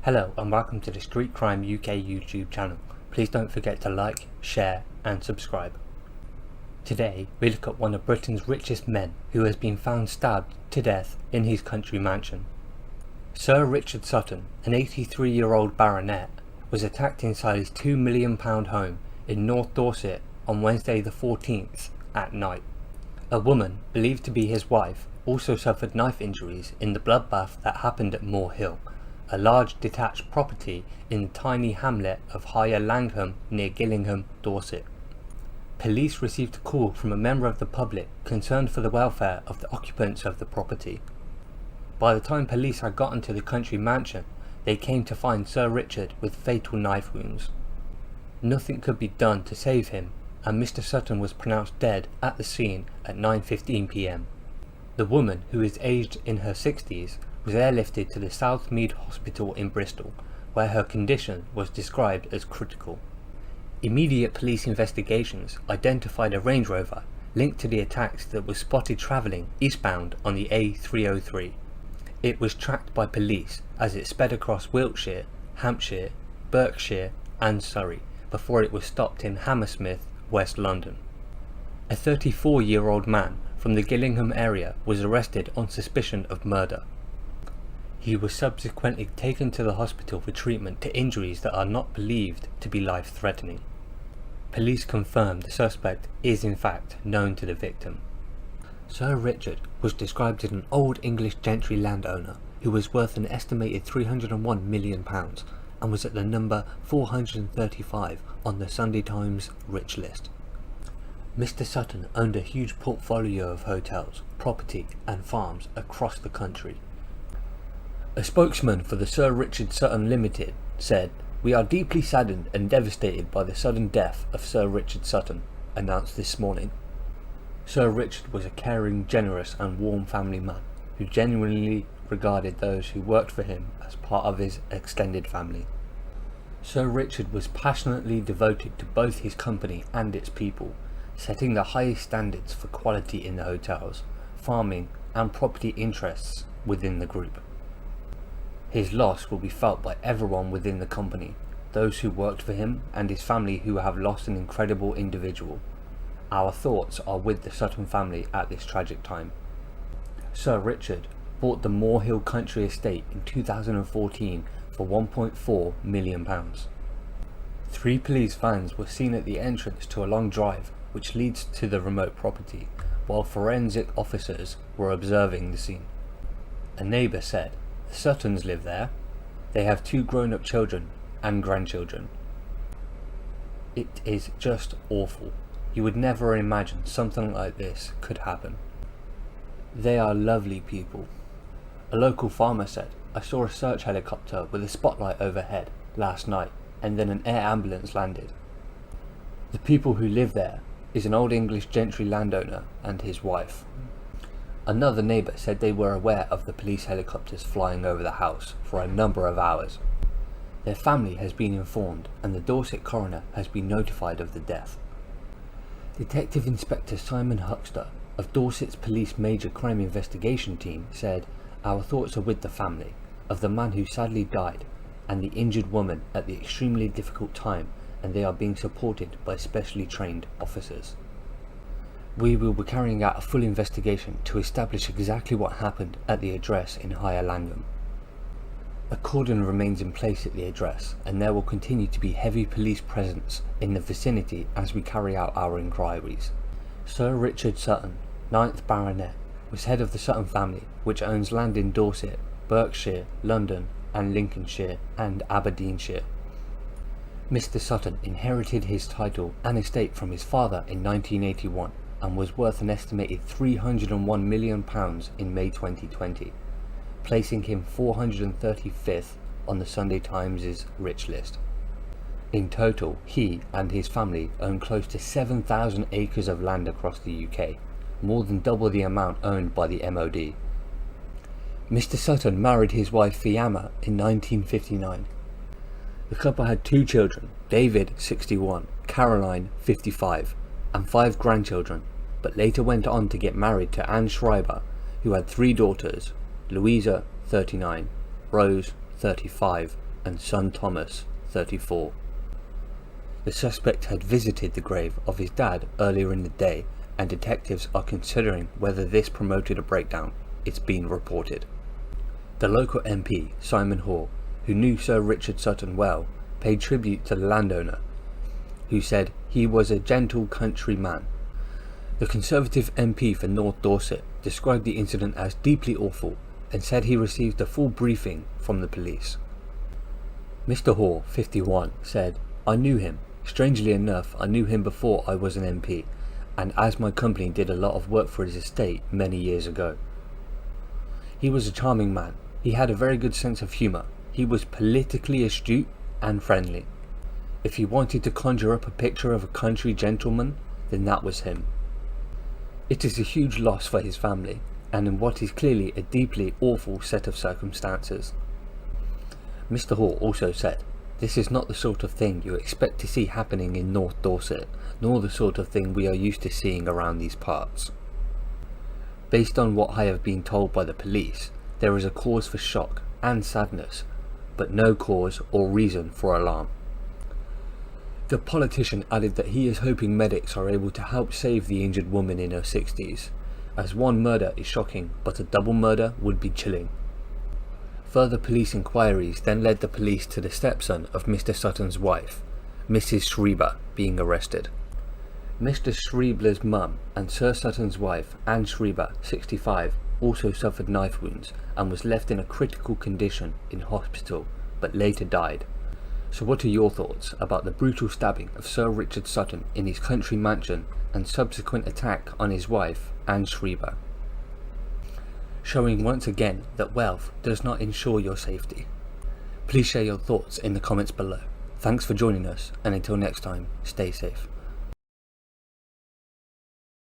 Hello and welcome to the Street Crime UK YouTube channel. Please don't forget to like, share and subscribe. Today we look at one of Britain's richest men who has been found stabbed to death in his country mansion. Sir Richard Sutton, an 83-year-old baronet, was attacked inside his £2 million home in North Dorset on Wednesday the 14th at night. A woman, believed to be his wife, also suffered knife injuries in the bloodbath that happened at Moor Hill, a large detached property in the tiny hamlet of Higher Langham near Gillingham, Dorset. Police received a call from a member of the public concerned for the welfare of the occupants of the property. By the time police had gotten to the country mansion, they came to find Sir Richard with fatal knife wounds. Nothing could be done to save him, and Mr. Sutton was pronounced dead at the scene at 9:15 p.m. The woman, who is aged in her 60s, was airlifted to the Southmead Hospital in Bristol, where her condition was described as critical. Immediate police investigations identified a Range Rover linked to the attacks that was spotted travelling eastbound on the A303. It was tracked by police as it sped across Wiltshire, Hampshire, Berkshire and Surrey before it was stopped in Hammersmith, West London. A 34-year-old man from the Gillingham area was arrested on suspicion of murder. He was subsequently taken to the hospital for treatment to injuries that are not believed to be life-threatening. Police confirmed the suspect is in fact known to the victim. Sir Richard was described as an old English gentry landowner who was worth an estimated £301 million and was at the number 435 on the Sunday Times Rich List. Mr. Sutton owned a huge portfolio of hotels, property and farms across the country. A spokesman for the Sir Richard Sutton Limited said, "We are deeply saddened and devastated by the sudden death of Sir Richard Sutton, announced this morning." Sir Richard was a caring, generous and warm family man who genuinely regarded those who worked for him as part of his extended family. Sir Richard was passionately devoted to both his company and its people, setting the highest standards for quality in the hotels, farming and property interests within the group. His loss will be felt by everyone within the company, those who worked for him and his family who have lost an incredible individual. Our thoughts are with the Sutton family at this tragic time. Sir Richard bought the Moor Hill country estate in 2014 for £1.4 million. 3 police vans were seen at the entrance to a long drive which leads to the remote property, while forensic officers were observing the scene. A neighbour said, "The Suttons live there. They have 2 grown-up children and grandchildren. It is just awful. You would never imagine something like this could happen. They are lovely people." A local farmer said, "I saw a search helicopter with a spotlight overhead last night and then an air ambulance landed. The people who live there is an old English gentry landowner and his wife." Another neighbour said they were aware of the police helicopters flying over the house for a number of hours. Their family has been informed and the Dorset coroner has been notified of the death. Detective Inspector Simon Huxter of Dorset's Police Major Crime Investigation Team said, "Our thoughts are with the family of the man who sadly died and the injured woman at the extremely difficult time, and they are being supported by specially trained officers. We will be carrying out a full investigation to establish exactly what happened at the address in Higher Langham. A cordon remains in place at the address and there will continue to be heavy police presence in the vicinity as we carry out our inquiries." Sir Richard Sutton, 9th Baronet, was head of the Sutton family, which owns land in Dorset, Berkshire, London and Lincolnshire and Aberdeenshire. Mr. Sutton inherited his title and estate from his father in 1981 and was worth an estimated £301 million in May 2020, placing him 435th on the Sunday Times' Rich List. In total, he and his family own close to 7,000 acres of land across the UK, more than double the amount owned by the MOD. Mr. Sutton married his wife Fiamma in 1959. The couple had 2 children, David, 61, Caroline, 55, and 5 grandchildren, but later went on to get married to Anne Schreiber, who had 3 daughters, Louisa, 39, Rose, 35, and son Thomas, 34. The suspect had visited the grave of his dad earlier in the day, and detectives are considering whether this promoted a breakdown. It's been reported. The local MP, Simon Hoare, who knew Sir Richard Sutton well, paid tribute to the landowner, who said he was a gentle country man. The Conservative MP for North Dorset described the incident as deeply awful and said he received a full briefing from the police. Mr. Hoare, 51, said, "I knew him. Strangely enough, I knew him before I was an MP, and as my company did a lot of work for his estate many years ago. He was a charming man. He had a very good sense of humour. He was politically astute and friendly. If you wanted to conjure up a picture of a country gentleman, then that was him." It is a huge loss for his family, and in what is clearly a deeply awful set of circumstances. Mr. Hoare also said, "This is not the sort of thing you expect to see happening in North Dorset, nor the sort of thing we are used to seeing around these parts. Based on what I have been told by the police, there is a cause for shock and sadness, but no cause or reason for alarm." The politician added that he is hoping medics are able to help save the injured woman in her 60s, as one murder is shocking, but a double murder would be chilling. Further police inquiries then led the police to the stepson of Mr. Sutton's wife, Mrs. Schreiber, being arrested. Mr. Schreiber's mum and Sir Sutton's wife, Anne Schreiber, 65, also suffered knife wounds and was left in a critical condition in hospital, but later died. So what are your thoughts about the brutal stabbing of Sir Richard Sutton in his country mansion and subsequent attack on his wife, Anne Schreiber? Showing once again that wealth does not ensure your safety. Please share your thoughts in the comments below. Thanks for joining us, and until next time, stay safe.